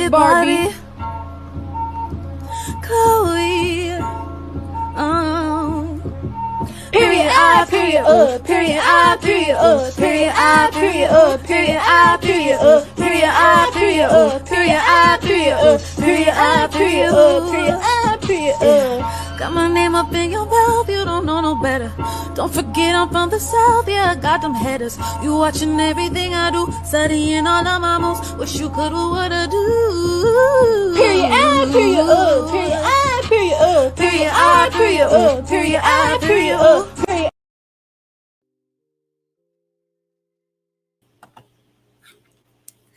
it, Barbie. Chloe. Period I, period period I, period period I, period period I, period period I, period period I, period period I, period. Got my name up in your mouth, you don't know no better. Don't forget I'm from the south, yeah, I got them headers. You watching everything I do, studying all of my moves. Wish you could do what I do. Period I, period period I, period period I, period period I, period.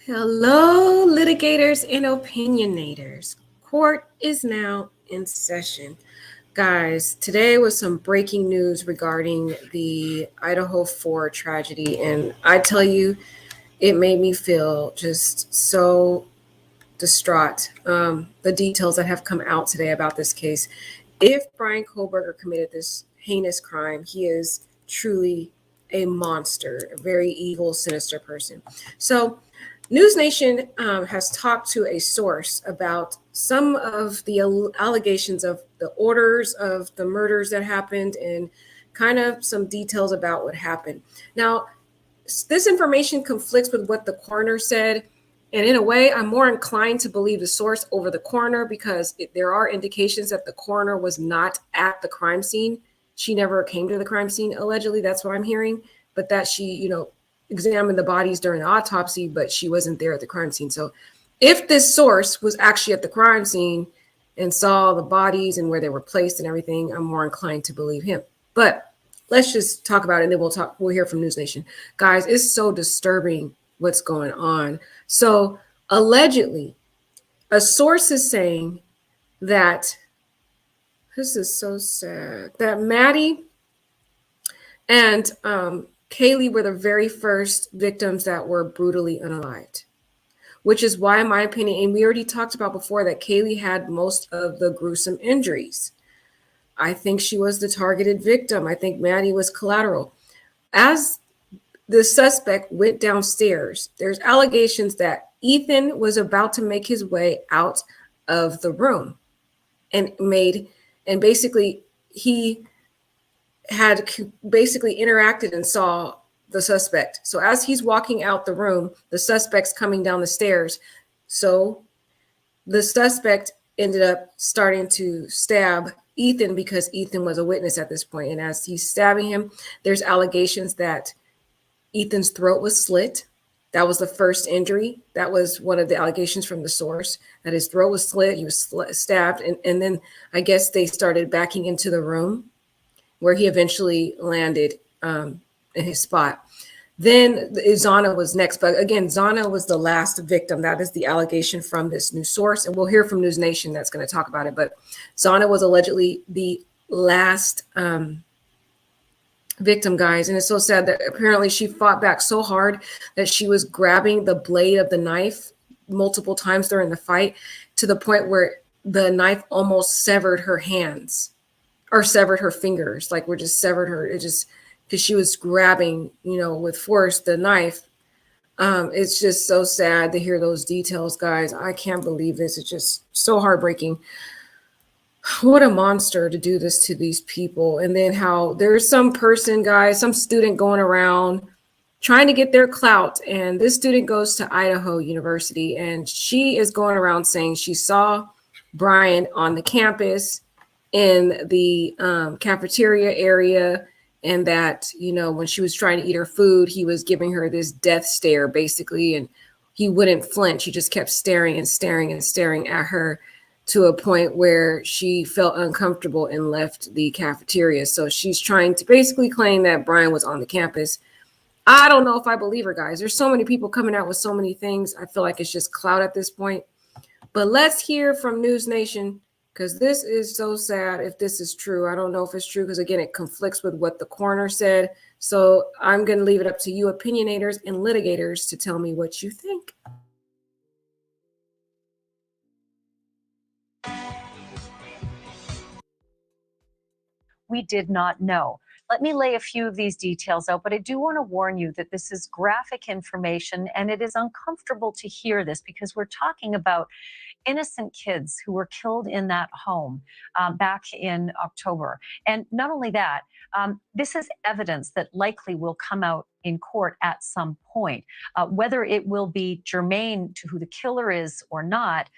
Hello, litigators and opinionators. Court is now in session. Guys, today was some breaking news regarding the IDAHO4 tragedy, and I tell you, it made me feel just so distraught. The details that have come out today about this case. If Brian Kohlberger committed this heinous crime, he is truly a monster, a very evil, sinister person. So News Nation has talked to a source about some of the allegations of the orders of the murders that happened and kind of some details about what happened. Now, this information conflicts with what the coroner said. And in a way, I'm more inclined to believe the source over the coroner because there are indications that the coroner was not at the crime scene. She never came to the crime scene, allegedly. That's what I'm hearing. But that she, examined the bodies during the autopsy, but she wasn't there at the crime scene. So if this source was actually at the crime scene and saw the bodies and where they were placed and everything, I'm more inclined to believe him. But let's just talk about it, and then we'll hear from News Nation. Guys, it's so disturbing what's going on. So allegedly, a source is saying that, this is so sad, that Maddie and Kaylee were the very first victims that were brutally unalived, which is why, in my opinion, and we already talked about before, that Kaylee had most of the gruesome injuries. I think she was the targeted victim. I think Maddie was collateral. As the suspect went downstairs, there's allegations that Ethan was about to make his way out of the room and basically he had basically interacted and saw the suspect. So as he's walking out the room, the suspect's coming down the stairs. So the suspect ended up starting to stab Ethan because Ethan was a witness at this point. And as he's stabbing him, there's allegations that Ethan's throat was slit. That was the first injury. That was one of the allegations from the source, that his throat was slit, he was stabbed. And then I guess they started backing into the room where he eventually landed in his spot. Then Zana was next. But again, Zana was the last victim. That is the allegation from this new source. And we'll hear from News Nation that's going to talk about it. But Zana was allegedly the last victim, guys. And it's so sad that apparently she fought back so hard that she was grabbing the blade of the knife multiple times during the fight, to the point where the knife almost severed her hands. Or severed her fingers, like just severed her. It just, because she was grabbing, with force the knife. It's just so sad to hear those details, guys. I can't believe this. It's just so heartbreaking. What a monster to do this to these people. And then how there's some person, guys, some student going around trying to get their clout. And this student goes to Idaho University, and she is going around saying she saw Brian on the campus in the cafeteria area, and that, when she was trying to eat her food, he was giving her this death stare, basically, and he wouldn't flinch. He just kept staring and staring and staring at her, to a point where she felt uncomfortable and left the cafeteria. So she's trying to basically claim that Brian was on the campus. I don't know if I believe her, guys. There's so many people coming out with so many things. I feel like it's just clout at this point. But let's hear from News Nation, because this is so sad if this is true. I don't know if it's true because, again, it conflicts with what the coroner said. So I'm going to leave it up to you opinionators and litigators to tell me what you think. We did not know. Let me lay a few of these details out, but I do want to warn you that this is graphic information and it is uncomfortable to hear this because we're talking about innocent kids who were killed in that home back in October. And not only that, this is evidence that likely will come out in court at some point. Whether it will be germane to who the killer is or not,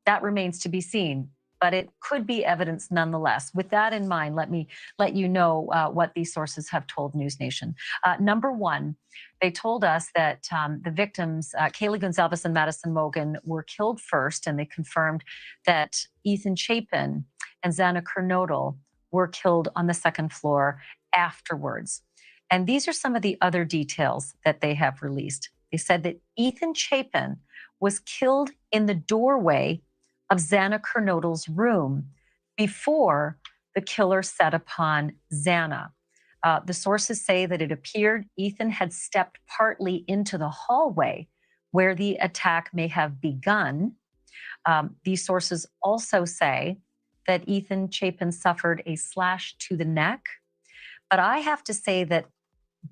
that remains to be seen. But it could be evidence nonetheless. With that in mind, let me let you know what these sources have told News Nation. Number one, they told us that the victims, Kaylee Gonzalez and Madison Mogan, were killed first, and they confirmed that Ethan Chapin and Zana Kernodle were killed on the second floor afterwards. And these are some of the other details that they have released. They said that Ethan Chapin was killed in the doorway of Zana Kernodle's room before the killer set upon Zana. The sources say that it appeared Ethan had stepped partly into the hallway where the attack may have begun. These sources also say that Ethan Chapin suffered a slash to the neck. But I have to say that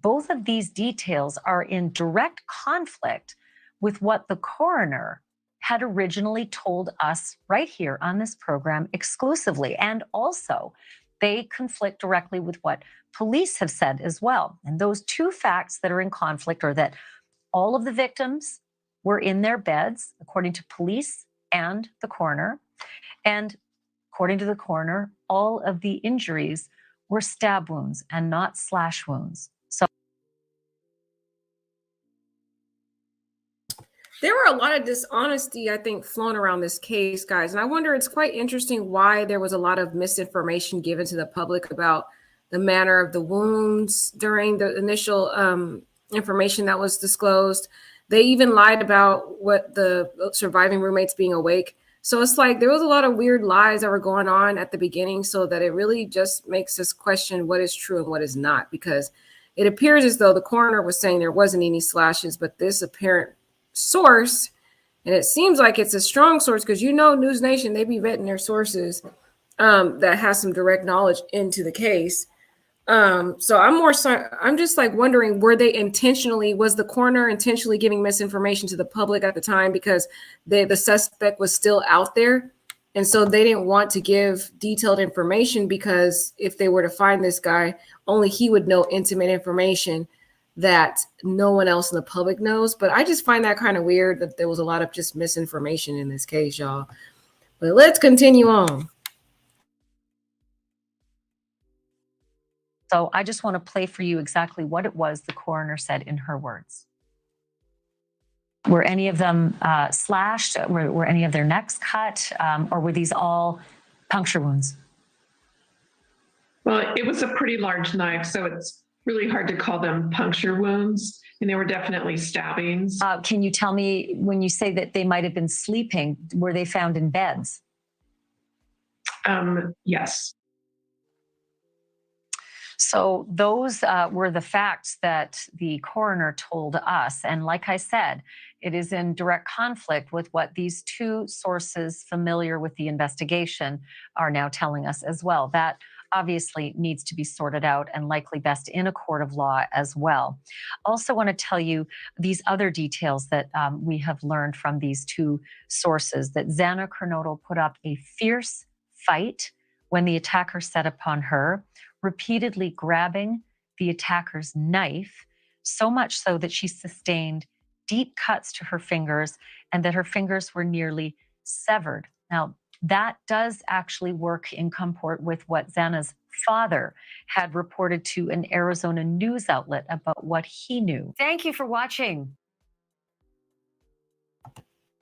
both of these details are in direct conflict with what the coroner had originally told us right here on this program exclusively. And also, they conflict directly with what police have said as well. And those two facts that are in conflict are that all of the victims were in their beds, according to police and the coroner. And according to the coroner, all of the injuries were stab wounds and not slash wounds. So there were a lot of dishonesty, I think, flown around this case, guys. And I wonder, it's quite interesting why there was a lot of misinformation given to the public about the manner of the wounds during the initial information that was disclosed. They even lied about what the surviving roommates being awake. So it's like there was a lot of weird lies that were going on at the beginning, so that it really just makes us question what is true and what is not, because it appears as though the coroner was saying there wasn't any slashes, but this apparent source, and it seems like it's a strong source, because News Nation, they be vetting their sources that has some direct knowledge into the case. So I'm just like wondering, was the coroner intentionally giving misinformation to the public at the time because the suspect was still out there? And so they didn't want to give detailed information because if they were to find this guy, only he would know intimate information that no one else in the public knows. But I just find that kind of weird that there was a lot of just misinformation in this case, y'all. But let's continue on. So I just want to play for you exactly what it was the coroner said in her words. Were any of them slashed? Were any of their necks cut? Or were these all puncture wounds? Well, it was a pretty large knife, so it's really hard to call them puncture wounds. And they were definitely stabbings. Can you tell me, when you say that they might have been sleeping, were they found in beds? Yes. So those were the facts that the coroner told us. And like I said, it is in direct conflict with what these two sources familiar with the investigation are now telling us as well. That obviously needs to be sorted out and likely best in a court of law as well. Also want to tell you these other details that we have learned from these two sources, that Zana Kernodle put up a fierce fight when the attacker set upon her, repeatedly grabbing the attacker's knife, so much so that she sustained deep cuts to her fingers and that her fingers were nearly severed. Now, that does actually work in comport with what Zana's father had reported to an Arizona news outlet about what he knew. Thank you for watching.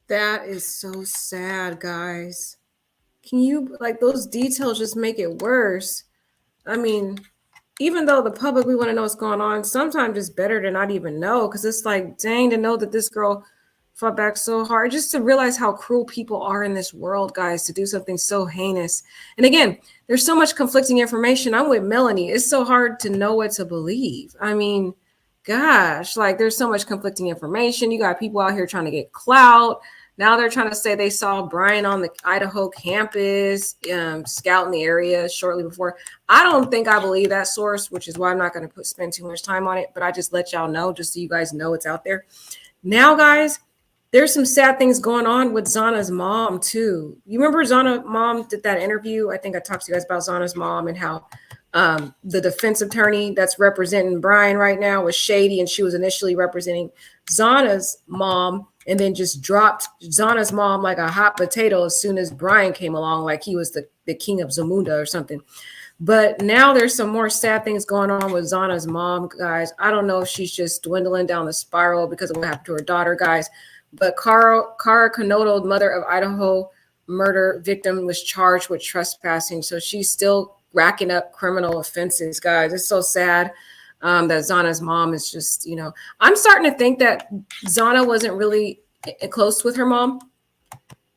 That is so sad, guys. Can you, like, those details just make it worse? I mean, even though the public, we want to know what's going on, sometimes it's better to not even know, because it's like, dang, to know that this girl fought back so hard, just to realize how cruel people are in this world, guys, to do something so heinous. And again, there's so much conflicting information. I'm with Melanie. It's so hard to know what to believe. I mean, gosh, like, there's so much conflicting information. You got people out here trying to get clout, Now they're trying to say they saw Brian on the Idaho campus, scouting the area shortly before. I don't think I believe that source, which is why I'm not going to spend too much time on it. But I just let y'all know, just so you guys know it's out there. Now, guys, there's some sad things going on with Zana's mom, too. You remember Zana's mom did that interview? I think I talked to you guys about Zana's mom and how the defense attorney that's representing Brian right now was shady, and she was initially representing Zana's mom and then just dropped Zana's mom like a hot potato as soon as Brian came along, like he was the king of Zamunda or something. But now there's some more sad things going on with Zana's mom, guys. I don't know if she's just dwindling down the spiral because of what happened to her daughter, guys. But Cara Conoto, mother of Idaho murder victim, was charged with trespassing. So she's still racking up criminal offenses, guys. It's so sad that Zana's mom is just, you know, I'm starting to think that Zana wasn't really close with her mom,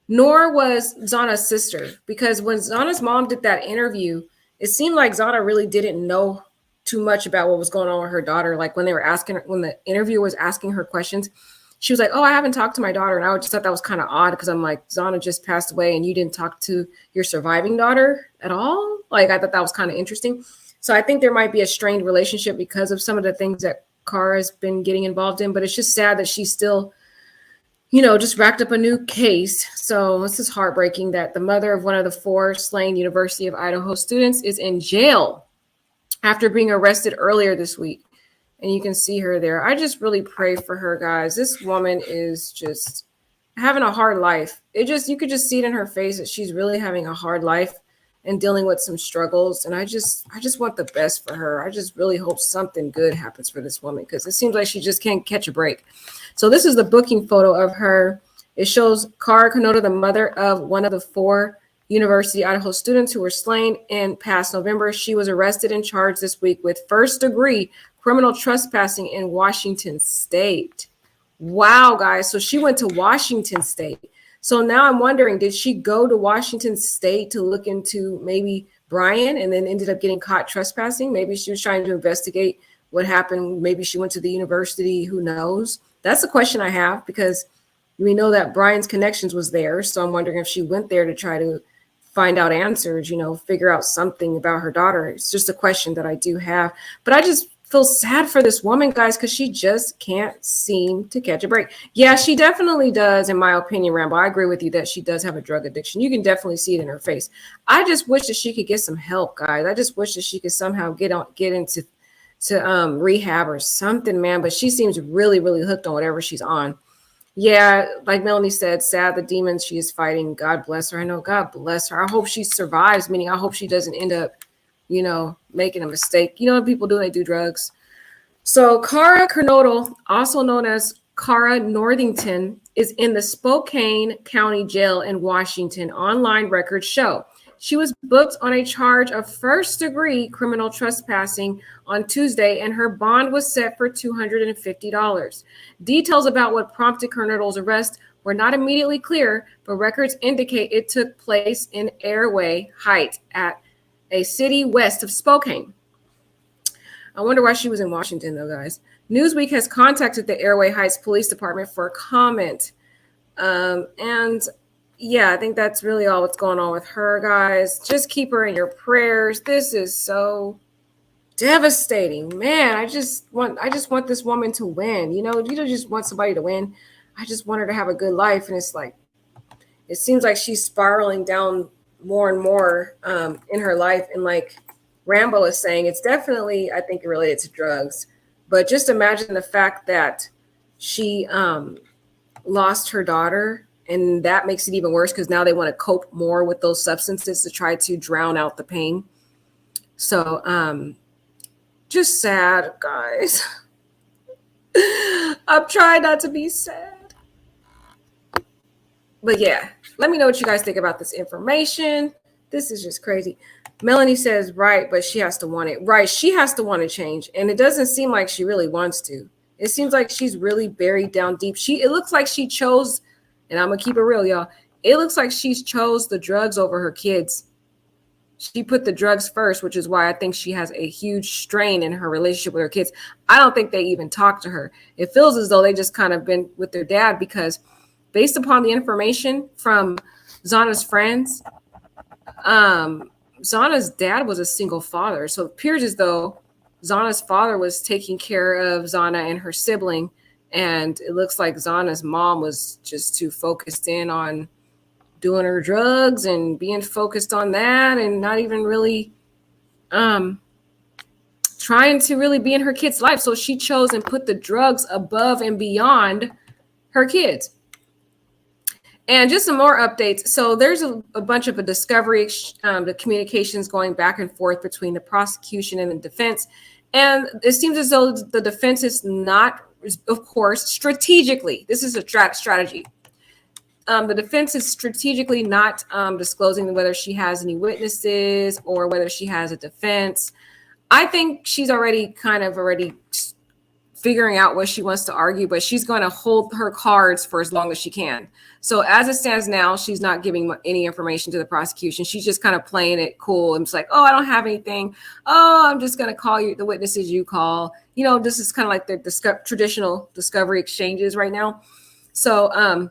nor was Zana's sister, because when Zana's mom did that interview, it seemed like Zana really didn't know too much about what was going on with her daughter. Like when they were asking her, when the interviewer was asking her questions, she was like, "Oh, I haven't talked to my daughter." And I just thought that was kind of odd because I'm like, Zana just passed away and you didn't talk to your surviving daughter at all. Like, I thought that was kind of interesting. So I think there might be a strained relationship because of some of the things that Cara's been getting involved in. But it's just sad that she's still, you know, just racked up a new case. So this is heartbreaking that the mother of one of the 4 slain University of Idaho students is in jail after being arrested earlier this week. And you can see her there. I just really pray for her, guys. This woman is just having a hard life. You could just see it in her face that she's really having a hard life and dealing with some struggles. And I just want the best for her. I just really hope something good happens for this woman because it seems like she just can't catch a break. So this is the booking photo of her. It shows Cara Conoto, the mother of one of the 4 University of Idaho students who were slain in past November. She was arrested and charged this week with first-degree criminal trespassing in Washington State. Wow, guys. So she went to Washington State. So now I'm wondering, did she go to Washington State to look into maybe Brian and then ended up getting caught trespassing? Maybe she was trying to investigate what happened. Maybe she went to the university. Who knows? That's the question I have because we know that Brian's connections was there. So I'm wondering if she went there to try to find out answers, you know, figure out something about her daughter. It's just a question that I do have. But I just feel sad for this woman, guys, because she just can't seem to catch a break. Yeah, she definitely does, in my opinion, Rambo. I agree with you that she does have a drug addiction. You can definitely see it in her face. I just wish that she could get some help, guys. I just wish that she could somehow get into rehab or something, man. But she seems really, really hooked on whatever she's on. Yeah, like Melanie said, sad the demons she is fighting. God bless her. I know, God bless her. I hope she survives, meaning I hope she doesn't end up, you know, making a mistake. You know what people do? They do drugs. So Cara Conoto, also known as Cara Northington, is in the Spokane County Jail in Washington. Online records show she was booked on a charge of first-degree criminal trespassing on Tuesday, and her bond was set for $250. Details about what prompted Conoto's arrest were not immediately clear, but records indicate it took place in Airway Heights at a city west of Spokane. I wonder why she was in Washington, though, guys. Newsweek has contacted the Airway Heights Police Department for comment. And yeah, I think that's really all what's going on with her, guys. Just keep her in your prayers. This is so devastating, man. I just want this woman to win. You don't just want somebody to win. I just want her to have a good life. And it's like, it seems like she's spiraling down more and more in her life. And like Rambo is saying, it's definitely, I think, related to drugs. But just imagine the fact that she lost her daughter, and that makes it even worse because now they want to cope more with those substances to try to drown out the pain. So just sad, guys. I'm trying not to be sad. But yeah, let me know what you guys think about this information. This is just crazy. Melanie says, right, but she has to want it. Right, she has to want to change. And it doesn't seem like she really wants to. It seems like she's really buried down deep. It looks like she chose, and I'm going to keep it real, y'all. It looks like she's chose the drugs over her kids. She put the drugs first, which is why I think she has a huge strain in her relationship with her kids. I don't think they even talk to her. It feels as though they just kind of been with their dad because based upon the information from Zana's friends, Zana's dad was a single father. So it appears as though Zana's father was taking care of Zana and her sibling. And it looks like Zana's mom was just too focused in on doing her drugs and being focused on that and not even really trying to really be in her kid's life. So she chose and put the drugs above and beyond her kids. And just some more updates. So there's a bunch of a discovery, the communications going back and forth between the prosecution and the defense. And it seems as though the defense is not, of course, strategically, this is a strategy. The defense is strategically not disclosing whether she has any witnesses or whether she has a defense. I think she's already figuring out what she wants to argue, but she's going to hold her cards for as long as she can. So as it stands now, she's not giving any information to the prosecution. She's just kind of playing it cool. And it's like, oh, I don't have anything. Oh, I'm just going to call you the witnesses you call. You know, this is kind of like the traditional discovery exchanges right now. So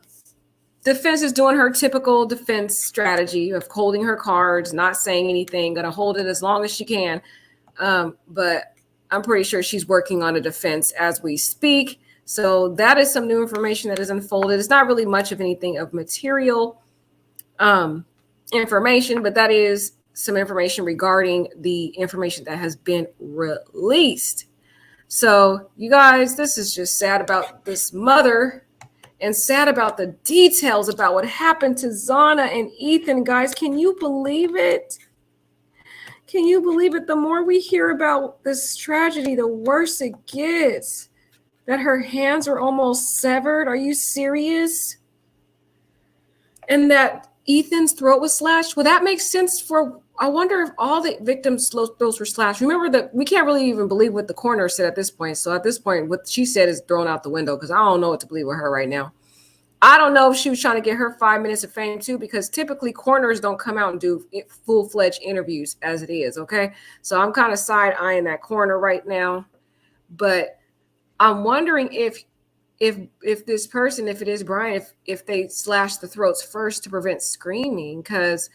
defense is doing her typical defense strategy of holding her cards, not saying anything, going to hold it as long as she can. But I'm pretty sure she's working on a defense as we speak. So that is some new information that is unfolded. It's not really much of anything of material information, but that is some information regarding the information that has been released. So you guys, this is just sad about this mother and sad about the details about what happened to Zana and Ethan. Guys, can you believe it? Can you believe it? The more we hear about this tragedy, the worse it gets. That her hands were almost severed. Are you serious? And that Ethan's throat was slashed. Well, that makes sense for, I wonder if all the victims' throats were slashed. Remember that we can't really even believe what the coroner said at this point. So at this point, what she said is thrown out the window because I don't know what to believe with her right now. I don't know if she was trying to get her 5 minutes of fame too, because typically coroners don't come out and do full-fledged interviews as it is, okay? So I'm kind of side-eyeing that coroner right now. But I'm wondering if this person, if it is Brian, if they slash the throats first to prevent screaming, because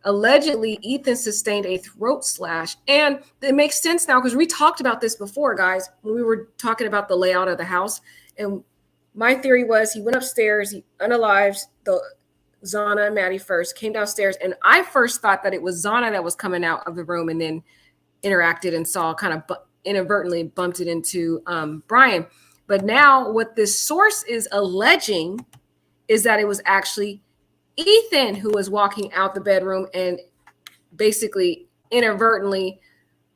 allegedly Ethan sustained a throat slash. And it makes sense now because we talked about this before, guys, when we were talking about the layout of the house. And my theory was he went upstairs, he unalived the Zana and Maddie first, came downstairs, and I first thought that it was Zana that was coming out of the room and then interacted and saw kind of inadvertently bumped it into Brian. But now what this source is alleging is that it was actually Ethan who was walking out the bedroom and basically inadvertently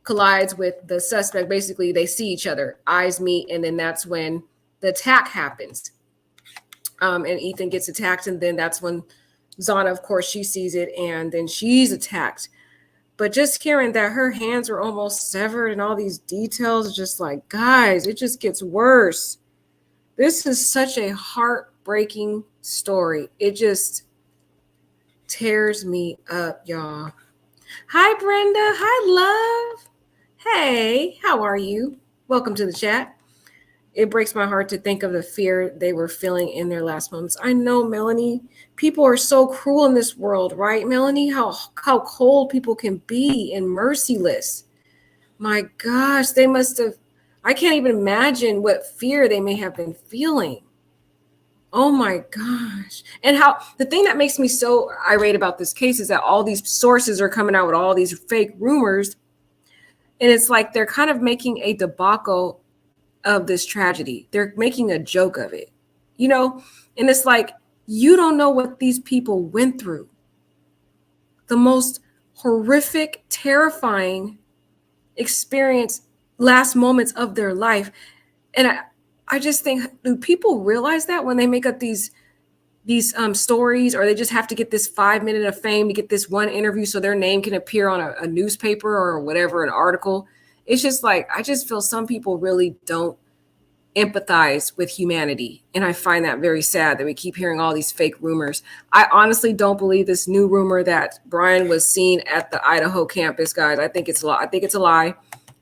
collides with the suspect. Basically, they see each other, eyes meet, and then that's when the attack happens. And Ethan gets attacked, and then that's when Zana, of course, she sees it, and then she's attacked. But just hearing that her hands were almost severed and all these details, just like, guys, it just gets worse. This is such a heartbreaking story. It just tears me up, y'all. Hi, Brenda. Hi, love. Hey, how are you? Welcome to the chat. It breaks my heart to think of the fear they were feeling in their last moments. I know, Melanie, people are so cruel in this world, right, Melanie? How cold people can be and merciless. My gosh, they must have, I can't even imagine what fear they may have been feeling. Oh my gosh. And how the thing that makes me so irate about this case is that all these sources are coming out with all these fake rumors. And it's like they're kind of making a debacle of this tragedy. They're making a joke of it, you know? And it's like, you don't know what these people went through. The most horrific, terrifying experience, last moments of their life. And I just think, do people realize that when they make up these stories, or they just have to get this 5 minute of fame to get this one interview so their name can appear on a newspaper or whatever, an article? It's just like, I just feel some people really don't empathize with humanity. And I find that very sad that we keep hearing all these fake rumors. I honestly don't believe this new rumor that Brian was seen at the Idaho campus, guys. I think it's a lie. I think it's a lie.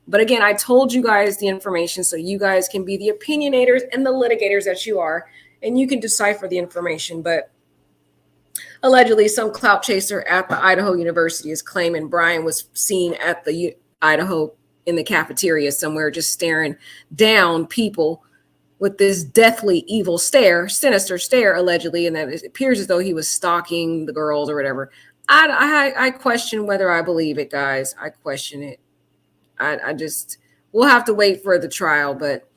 But again, I told you guys the information so you guys can be the opinionators and the litigators that you are and you can decipher the information, but allegedly some clout chaser at the Idaho University is claiming Brian was seen at the Idaho in the cafeteria somewhere, just staring down people with this deathly evil stare, sinister stare, allegedly, and that it appears as though he was stalking the girls or whatever. I question whether I believe it, guys. I question it. I just, we'll have to wait for the trial, but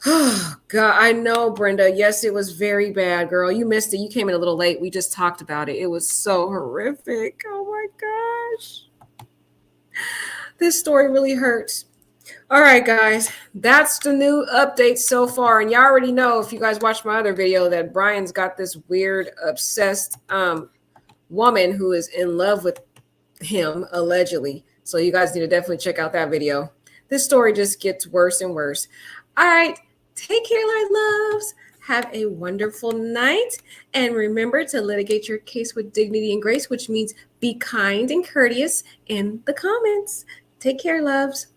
oh God, I know, Brenda. Yes, it was very bad, girl. You missed it. You came in a little late. We just talked about it. It was so horrific. Oh my gosh. This story really hurts. All right, guys, that's the new update so far. And y'all already know, if you guys watched my other video, that Brian's got this weird, obsessed woman who is in love with him, allegedly. So you guys need to definitely check out that video. This story just gets worse and worse. All right, take care, my loves. Have a wonderful night. And remember to litigate your case with dignity and grace, which means be kind and courteous in the comments. Take care, loves.